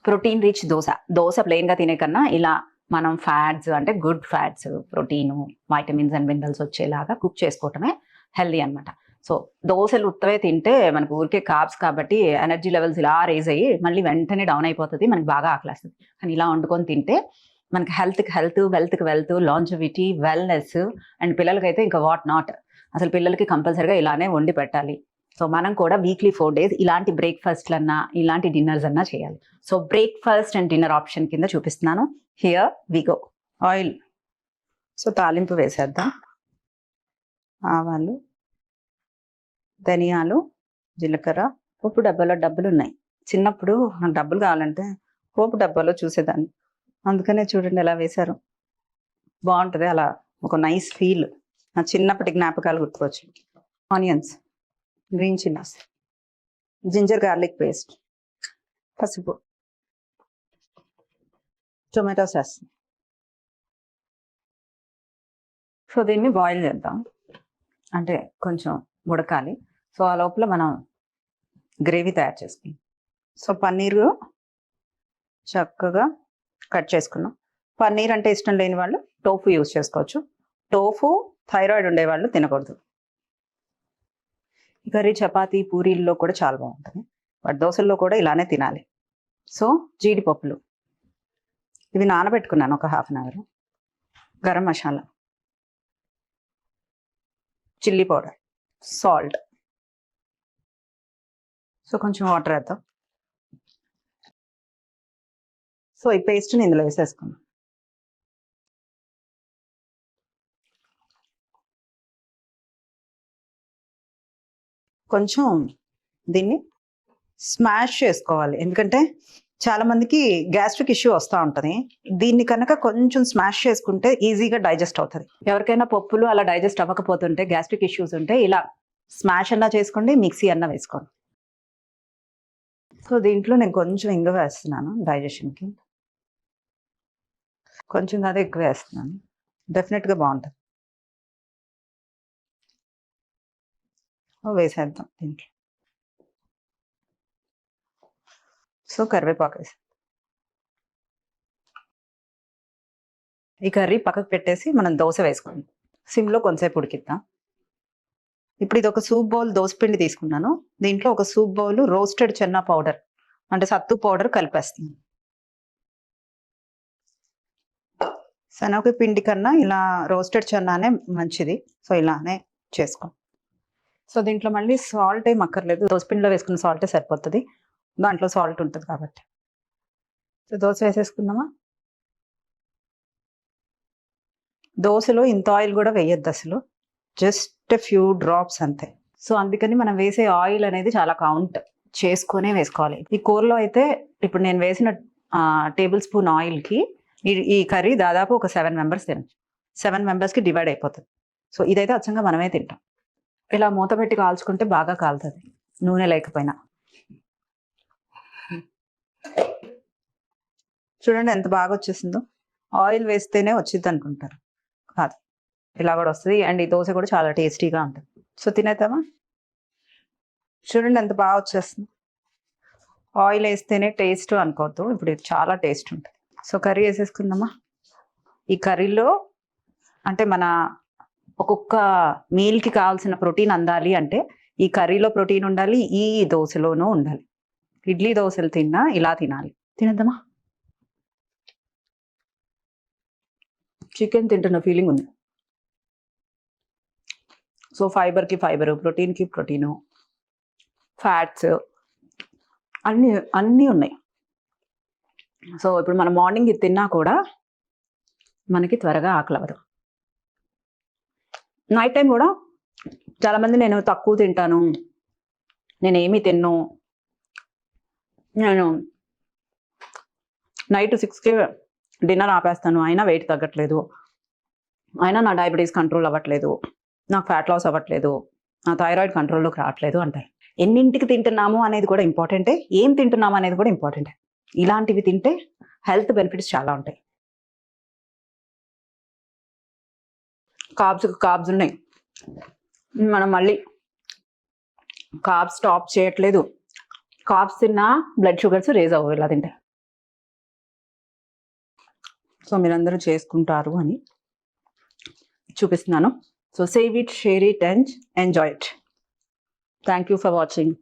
Protein rich dosa ప్లెయిన్గా తినే కన్నా ఇలా మనం ఫ్యాట్స్ అంటే good fats, protein, vitamins and minerals వచ్చేలాగా కుక్ చేసుకోవటమే హెల్దీ అనమాట. సో దోశలు ఉత్తవే తింటే మనకు ఊరికే కార్బ్స్ కాబట్టి ఎనర్జీ లెవెల్స్ ఇలా రేజ్ అయ్యి మళ్ళీ వెంటనే డౌన్ అయిపోతుంది, మనకి బాగా ఆకలేస్తుంది. కానీ ఇలా వండుకొని తింటే మనకి హెల్త్కి హెల్త్, వెల్త్కి వెల్త్, లాంజివిటీ, వెల్నెస్ అండ్ పిల్లలకైతే ఇంకా వాట్ నాట్. అసలు పిల్లలకి కంపల్సరిగా ఇలానే వండి పెట్టాలి. సో మనం కూడా వీక్లీ 4 days ఇలాంటి బ్రేక్ఫాస్ట్లన్నా ఇలాంటి డిన్నర్స్ అన్నా చేయాలి. So breakfast and dinner option కింద చూపిస్తున్నాను. Here we go. Oil. So తాలింపు వేసేద్దాం. ఆవాలు, ధనియాలు, జీలకర్ర. పోపు డబ్బాలో డబ్బులు ఉన్నాయి. చిన్నప్పుడు నాకు డబ్బులు కావాలంటే పోపు డబ్బాలో చూసేదాన్ని. అందుకనే చూడండి ఎలా వేశారు, బాగుంటుంది. అలా ఒక నైస్ ఫీల్. నా చిన్నప్పటి జ్ఞాపకాలు గుర్తుకొచ్చు. Onions, green chillies, ginger garlic paste, పసుపు, టొమాటో సాస్. సో దీన్ని బాయిల్ చేద్దాం, అంటే కొంచెం ఉడకాలి. సో ఆ లోపల మనం గ్రేవీ తయారు చేసుకుందాం. సో పన్నీరు చక్కగా కట్ చేసుకున్నాం. పన్నీర్ అంటే ఇష్టం లేని వాళ్ళు టోఫు యూజ్ చేసుకోవచ్చు. టోఫు థైరాయిడ్ ఉండేవాళ్ళు తినకూడదు. ఈ కర్రీ చపాతీ, పూరీల్లో కూడా చాలా బాగుంటుంది. బట్ దోశల్లో కూడా ఇలానే తినాలి. సో జీడిపప్పులు ఇవి నానబెట్టుకున్నాను ఒక 1/2 hour. Garam masala, chilli powder, salt. So కొంచెం వాటర్ వేద్దాం. సో ఈ పేస్ట్ని ఇందులో వేసేసుకుందాం. కొంచెం దీన్ని స్మాష్ చేసుకోవాలి, ఎందుకంటే చాలా మందికి గ్యాస్ట్రిక్ ఇష్యూ వస్తూ ఉంటుంది. దీన్ని కనుక కొంచెం స్మాష్ చేసుకుంటే ఈజీగా డైజెస్ట్ అవుతుంది. ఎవరికైనా పప్పులు అలా డైజెస్ట్ అవ్వకపోతుంటే, గ్యాస్ట్రిక్ ఇష్యూస్ ఉంటే ఇలా స్మాష్ అన్నా చేసుకోండి, మిక్సీ అన్నా వేసుకోండి. సో దీంట్లో నేను కొంచెం ఇంగువ వేస్తున్నాను డైజెషన్కి. కొంచెం కాదు, ఎక్కువ వేస్తున్నాను. డెఫినెట్గా బాగుంటుంది. వేసేద్దాం దీంట్లో. సో కరివేపాకు వేసి ఈ కర్రీ పక్కకు పెట్టేసి మనం దోశ వేసుకోండి. సిమ్లో కొంతసేపు ఉడికిద్దాం. ఇప్పుడు ఇది ఒక సూప్ బౌల్ దోశపిండి తీసుకున్నాను. దీంట్లో ఒక soup bowl roasted Chenna powder అంటే సత్తు పౌడర్ కలిపేస్తున్నాను. శనగ పిండి కన్నా ఇలా రోస్టెడ్ చెన్నానే మంచిది. సో ఇలానే చేసుకో. సో దీంట్లో మళ్ళీ సాల్ట్ ఏం అక్కర్లేదు, దోశపిండిలో వేసుకున్న సాల్టే సరిపోతుంది. దాంట్లో సాల్ట్ ఉంటుంది కాబట్టి. సో దోశ వేసేసుకుందామా. దోశలో ఇంత ఆయిల్ కూడా వేయొద్దు అసలు, జస్ట్ ఫ్యూ డ్రాప్స్ అంతే. సో అందుకని మనం వేసే ఆయిల్ అనేది చాలా కౌంట్ చేసుకునే వేసుకోవాలి. ఈ కూరలో అయితే ఇప్పుడు నేను వేసిన టేబుల్ స్పూన్ ఆయిల్కి ఈ కర్రీ దాదాపు ఒక 7 members తినచ్చు. 7 members డివైడ్ అయిపోతుంది. సో ఇదైతే అచ్చంగా మనమే తింటాం. ఇలా మూత పెట్టి కాల్చుకుంటే బాగా కాలుతుంది, నూనె లేకపోయినా. చూడండి ఎంత బాగా వచ్చేసిందో. ఆయిల్ వేస్తేనే వచ్చింది అనుకుంటారు, కాదు, ఇలా కూడా వస్తుంది. అండ్ ఈ దోశ కూడా చాలా టేస్టీగా ఉంటుంది. సో తినేద్దామా. చూడండి ఎంత బాగా వచ్చేస్తుంది. ఆయిల్ వేస్తేనే టేస్ట్ అనుకోవద్దు, ఇప్పుడు ఇది చాలా టేస్ట్ ఉంటుంది. సో కర్రీ వేసేసుకుందామా. ఈ కర్రీలో అంటే మన ఒక్కొక్క మీల్కి కావాల్సిన ప్రోటీన్ అందాలి అంటే ఈ కర్రీలో ప్రోటీన్ ఉండాలి, ఈ దోశలోనూ ఉండాలి. ఇడ్లీ దోశలు తిన్నా ఇలా తినాలి. తినేద్దామా. చికెన్ తింటున్న ఫీలింగ్ ఉంది. సో ఫైబర్కి ఫైబరు, ప్రోటీన్కి ప్రోటీను, ఫ్యాట్స్ అన్నీ ఉన్నాయి. సో ఇప్పుడు మనం మార్నింగ్ ఇది తిన్నా కూడా మనకి త్వరగా ఆకలి అవ్వదు. నైట్ టైం కూడా చాలామంది నేను తక్కువ తింటాను, నేనేమీ తిన్ను, నేను నైట్ 6కి డిన్నర్ ఆపేస్తాను, అయినా వెయిట్ తగ్గట్లేదు, అయినా నా డయాబెటీస్ కంట్రోల్ అవ్వట్లేదు, నాకు ఫ్యాట్ లాస్ అవ్వట్లేదు, నా థైరాయిడ్ కంట్రోల్లోకి రావట్లేదు అంటారు. ఎన్నింటికి తింటున్నాము అనేది కూడా ఇంపార్టెంటే, ఏం తింటున్నాము అనేది కూడా ఇంపార్టెంటే. ఇలాంటివి తింటే హెల్త్ బెనిఫిట్స్ చాలా ఉంటాయి. కార్బ్స్ ఉన్నాయి, మనం మళ్ళీ కార్బ్స్ స్టాప్ చేయట్లేదు. కార్బ్స్ తిన్నా బ్లడ్ షుగర్స్ రేజ్ అవ్వవు ఇలా తింటే. సో మీరందరూ చేసుకుంటారు అని చూపిస్తున్నాను. So save it, share it and enjoy it. Thank you for watching.